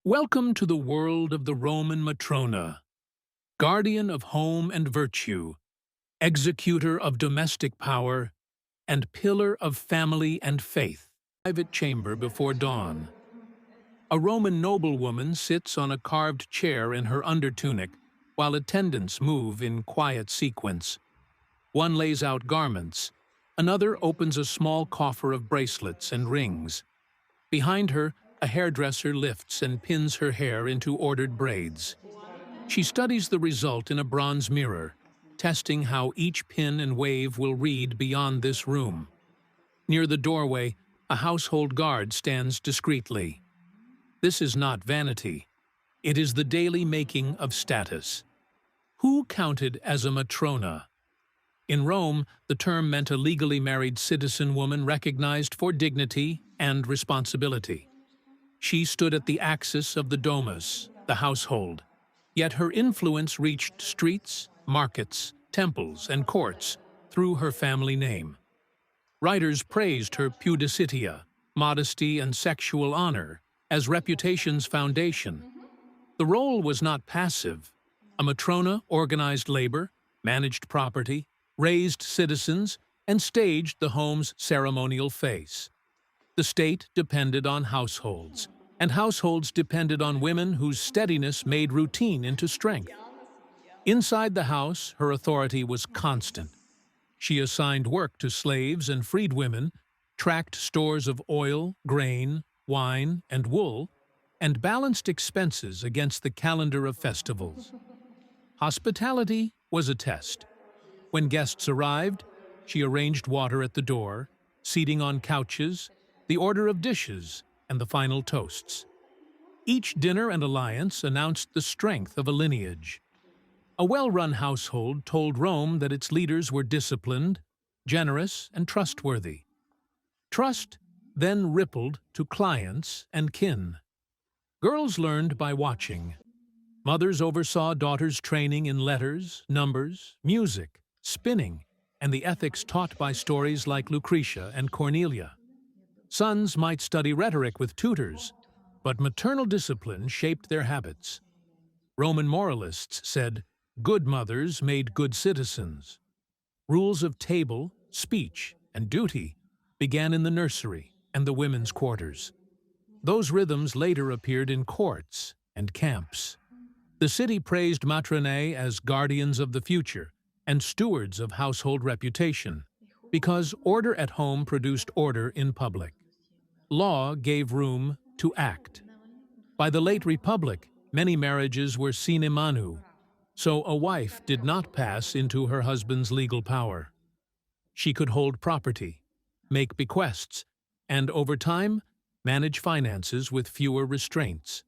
Welcome to the world of the Roman Matrona, guardian of home and virtue, executor of domestic power, and pillar of family and faith. Private chamber before dawn. A Roman noblewoman sits on a carved chair in her undertunic, while attendants move in quiet sequence. One lays out garments, another opens a small coffer of bracelets and rings. Behind her, a hairdresser lifts and pins her hair into ordered braids. She studies the result in a bronze mirror, testing how each pin and wave will read beyond this room. Near the doorway, a household guard stands discreetly. This is not vanity. It is the daily making of status. Who counted as a matrona? In Rome, the term meant a legally married citizen woman recognized for dignity and responsibility. She stood at the axis of the domus, the household, yet her influence reached streets, markets, temples, and courts through her family name. Writers praised her pudicitia, modesty, and sexual honor as reputation's foundation. The role was not passive. A matrona organized labor, managed property, raised citizens, and staged the home's ceremonial face. The state depended on households, and households depended on women whose steadiness made routine into strength. Inside the house, her authority was constant. She assigned work to slaves and freed women, tracked stores of oil, grain, wine, and wool, and balanced expenses against the calendar of festivals. Hospitality was a test. When guests arrived, she arranged water at the door, seating on couches, the order of dishes, and the final toasts. Each dinner and alliance announced the strength of a lineage. A well-run household told Rome that its leaders were disciplined, generous, and trustworthy. Trust then rippled to clients and kin. Girls learned by watching. Mothers oversaw daughters' training in letters, numbers, music, spinning, and the ethics taught by stories like Lucretia and Cornelia. Sons might study rhetoric with tutors, but maternal discipline shaped their habits. Roman moralists said, "Good mothers made good citizens." Rules of table, speech, and duty began in the nursery and the women's quarters. Those rhythms later appeared in courts and camps. The city praised Matronae as guardians of the future and stewards of household reputation, because order at home produced order in public. Law gave room to act. By the late Republic, many marriages were sine manu, so a wife did not pass into her husband's legal power. She could hold property, make bequests, and over time, manage finances with fewer restraints.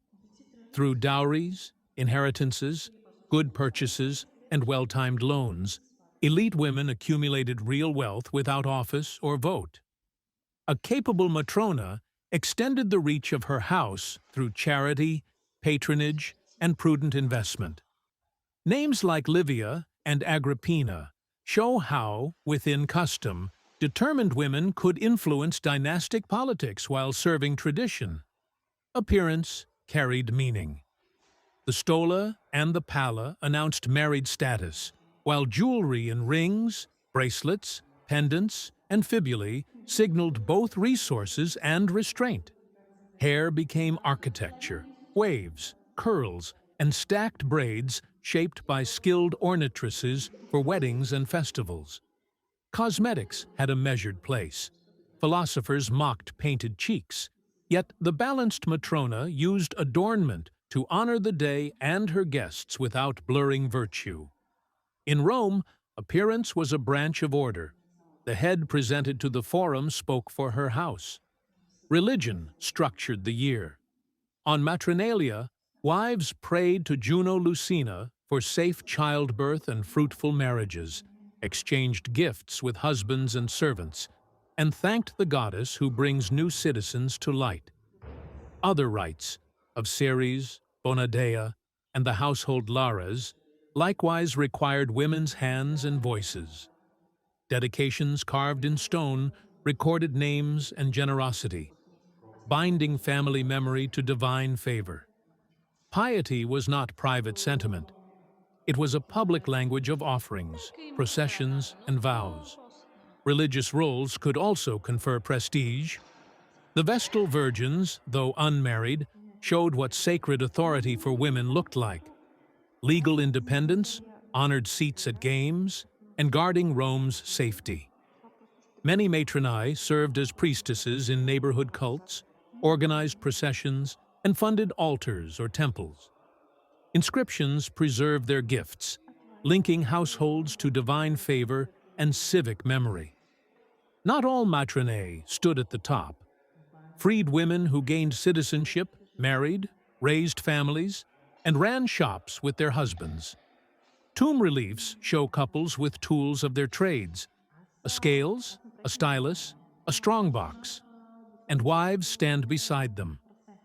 Through dowries, inheritances, good purchases, and well-timed loans, elite women accumulated real wealth without office or vote. A capable matrona extended the reach of her house through charity, patronage, and prudent investment. Names like Livia and Agrippina show how, within custom, determined women could influence dynastic politics while serving tradition. Appearance carried meaning. The stola and the palla announced married status, while jewelry and rings, bracelets, pendants, and fibulae signaled both resources and restraint. Hair became architecture, waves, curls, and stacked braids shaped by skilled ornatresses for weddings and festivals. Cosmetics had a measured place. Philosophers mocked painted cheeks, yet the balanced matrona used adornment to honor the day and her guests without blurring virtue. In Rome, appearance was a branch of order. The head presented to the forum spoke for her house. Religion structured the year. On Matronalia, wives prayed to Juno Lucina for safe childbirth and fruitful marriages, exchanged gifts with husbands and servants, and thanked the goddess who brings new citizens to light. Other rites, of Ceres, Bonadea, and the household Lares, likewise required women's hands and voices. Dedications carved in stone recorded names and generosity, binding family memory to divine favor. Piety was not private sentiment. It was a public language of offerings, processions, and vows. Religious roles could also confer prestige. The Vestal virgins, though unmarried, showed what sacred authority for women looked like: legal independence, honored seats at games, and guarding Rome's safety. Many matronae served as priestesses in neighborhood cults, organized processions, and funded altars or temples. Inscriptions preserve their gifts, linking households to divine favor and civic memory. Not all matronae stood at the top. Freed women who gained citizenship, married, raised families, and ran shops with their husbands. Tomb reliefs show couples with tools of their trades: a scales, a stylus, a strongbox, and wives stand beside them,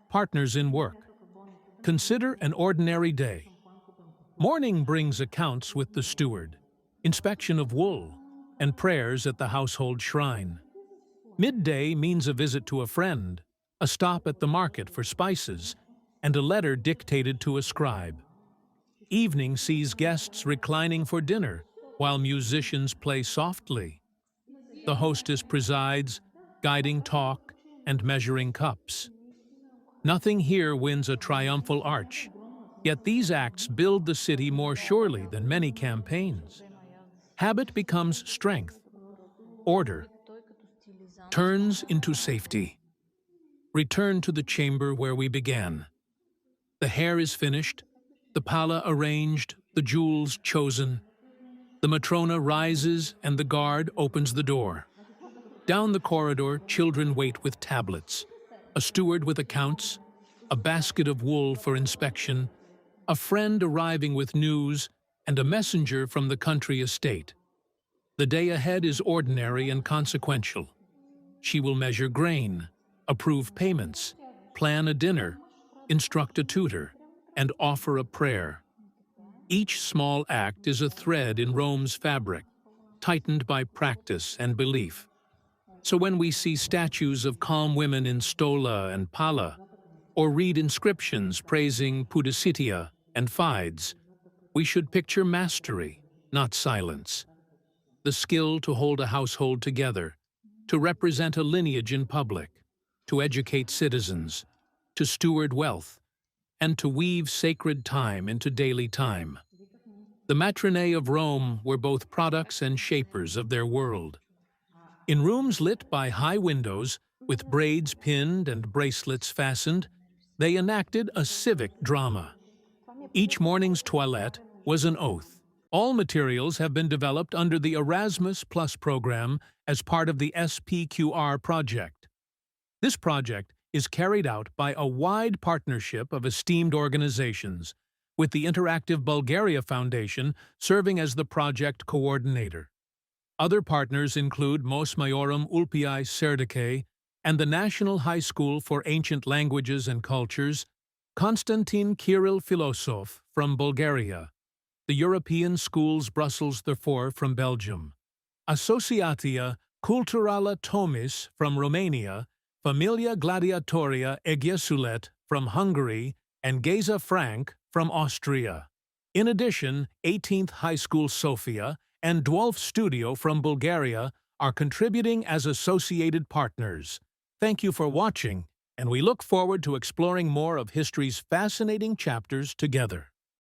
partners in work. Consider an ordinary day. Morning brings accounts with the steward, inspection of wool, and prayers at the household shrine. Midday means a visit to a friend, a stop at the market for spices, and a letter dictated to a scribe. Evening sees guests reclining for dinner, while musicians play softly. The hostess presides, guiding talk and measuring cups. Nothing here wins a triumphal arch, yet these acts build the city more surely than many campaigns. Habit becomes strength. Order turns into safety. Return to the chamber where we began. The hair is finished, the palla arranged, the jewels chosen. The matrona rises and the guard opens the door. Down the corridor, children wait with tablets, a steward with accounts, a basket of wool for inspection, a friend arriving with news, and a messenger from the country estate. The day ahead is ordinary and consequential. She will measure grain, approve payments, plan a dinner, instruct a tutor, and offer a prayer. Each small act is a thread in Rome's fabric, tightened by practice and belief. So when we see statues of calm women in stola and palla, or read inscriptions praising Pudicitia and Fides, we should picture mastery, not silence. The skill to hold a household together, to represent a lineage in public, to educate citizens, to steward wealth, and to weave sacred time into daily time. The matronae of Rome were both products and shapers of their world. In rooms lit by high windows, with braids pinned and bracelets fastened, they enacted a civic drama. Each morning's toilette was an oath. All materials have been developed under the Erasmus Plus program as part of the S.P.Q.R. project. This project is carried out by a wide partnership of esteemed organizations, with the Interactive Bulgaria Foundation serving as the project coordinator. Other partners include Mos Maiorum Ulpiae Serdicae and the National High School for Ancient Languages and Cultures, Konstantin Kirill Filosov from Bulgaria, the European Schools Brussels IV from Belgium, Associatia Culturala Tomis from Romania, Familia Gladiatoria Egyesulet from Hungary, and Geza Frank from Austria. In addition, 18th High School Sofia and Dwolf Studio from Bulgaria are contributing as associated partners. Thank you for watching, and we look forward to exploring more of history's fascinating chapters together.